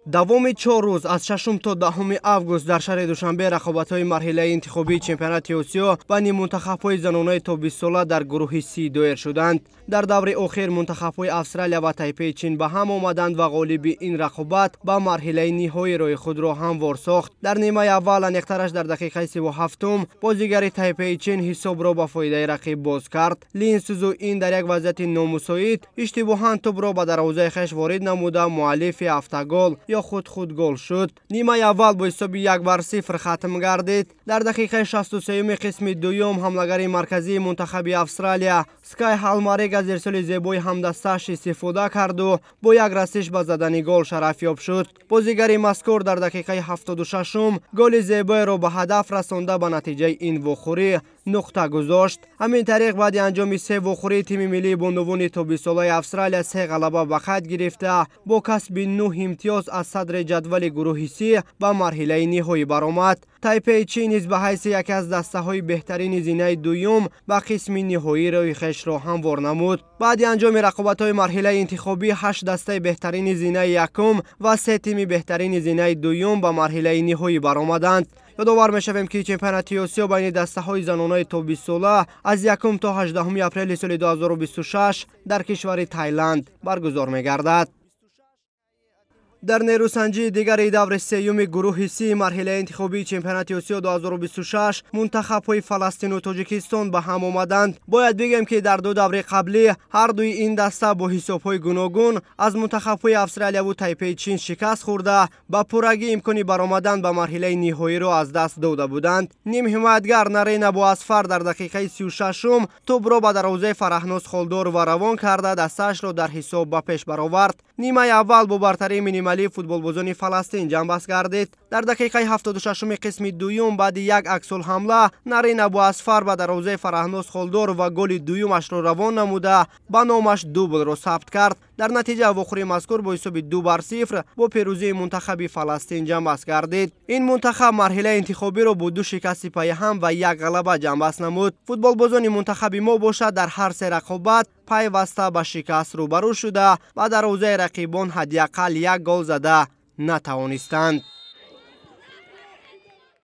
давоми 4 рӯз аз 6 то 10 август дар шаҳри Душанбе рақобатҳои марҳилаи интихобии чемпионати Осиё байни мунтахабҳои занонаи то 20 сола дар гурӯҳи С доир шуданд. Дар даври охир мунтахабҳои Австралия ва Тайпеи Чин ба ҳам омаданд ва ғолиби ин рақобат ба марҳилаи ниҳоӣ роҳи худро ҳамвор сохт. Дар нимаи аввал Анехтараш дар дақиқаи 37 бозигари Тайпеи Чин ҳисобро ба фоидаи рақиб боз кард. Лин Сузуин дар як вазъияти номусоид иштибоҳан тӯбро ба дарвозаи хеш ворид намуда муаллифи автогол ё худ гол шуд. Нимаи аввал бо ҳисоби 1-0 хатм гардид. Дар дақиқаи 63 қисми дуюм ҳамлагари марказии мунтахаби Австралия Скай Халмарик аз ирсоли зебои ҳамдастааш истифода карду бо як расиш ба задани гол шарафёб шуд. Бозигари мазкур дар дақиқаи 76 голи зебоеро ба ҳадаф расонда ба натиҷаи ин вохӯрӣ нуқта гузошт. Ҳамин тариқ баъди анҷоми 3 вохӯрии тими миллии бонувони то 20 солаи Австралия 3 ғалаба ба қайд гирифта бо касби 9 имтиёз аз садри ҷадвали гурӯҳи С ба марҳилаи ниҳоӣ баромад. Тайпеи Чин низ ба ҳайси яке аз дастаҳои беҳтарини зинаи дуюм ба қисми ниҳоӣ рӯи хешро ҳамвор намуд. баъди анҷоми рақобатҳои марҳилаи интихобӣ 8 дастаи беҳтарини зинаи якум ва 3 тими беҳтарини зинаи дуюм ба марҳилаи ниҳоӣ баромаданд. ёдовар мешавем ки чемпионати Осиё байни дастаҳои занонаи то 20 сола аз 1 то 18 апрели соли 2026 дар кишвари Тайланд баргузор мегардад. дар нерӯсанҷии дигари даври сеюми гурӯҳи С марҳилаи интихобии чемпионати Осиё 2026 мунтахабҳои Фаластину Тоҷикистон ба ҳам омаданд. Бояд бигем ки дар ду даври қаблӣ ҳар дуи ин даста бо ҳисобҳои гуногун аз мунтахабҳои Австралияву Тайпеи Чин шикаст хӯрда ба пуррагӣ имкони баромадан ба марҳилаи ниҳоиро аз даст дода буданд. Ним ҳимоятгар Нарин Буасфар дар дақиқаи 36 тӯбро ба дарвозаи Фараҳноз Холдор ва равон карда дастаашро дар ҳисоб ба пеш баровард. Нимаи аввал бо бартарии минималии футболбозони Фаластин ҷанбаст гардид. Дар дақиқаи 76 қисми дуюм баъди як аксулҳамла Нарин Буасфар ба дарвозаи Фараҳноз Холдор ва голи дуюмашро равон намуда ба номаш дублро сабт кард. дар натиҷа вохӯрии мазкур бо ҳисоби 2-0 бо пирӯзии мунтахаби Фаластин ҷамъбаст гардид. Ин мунтахаб марҳилаи интихобиро бо 2 шикасти пайҳам ва 1 ғалаба ҷамъбаст намуд. Футболбозони мунтахаби мо бошад дар ҳар се рақобат пайваста ба шикаст рӯбарӯ шуда ва дарвозаи рақибон ҳадиақал 1 гол зада натавонистанд.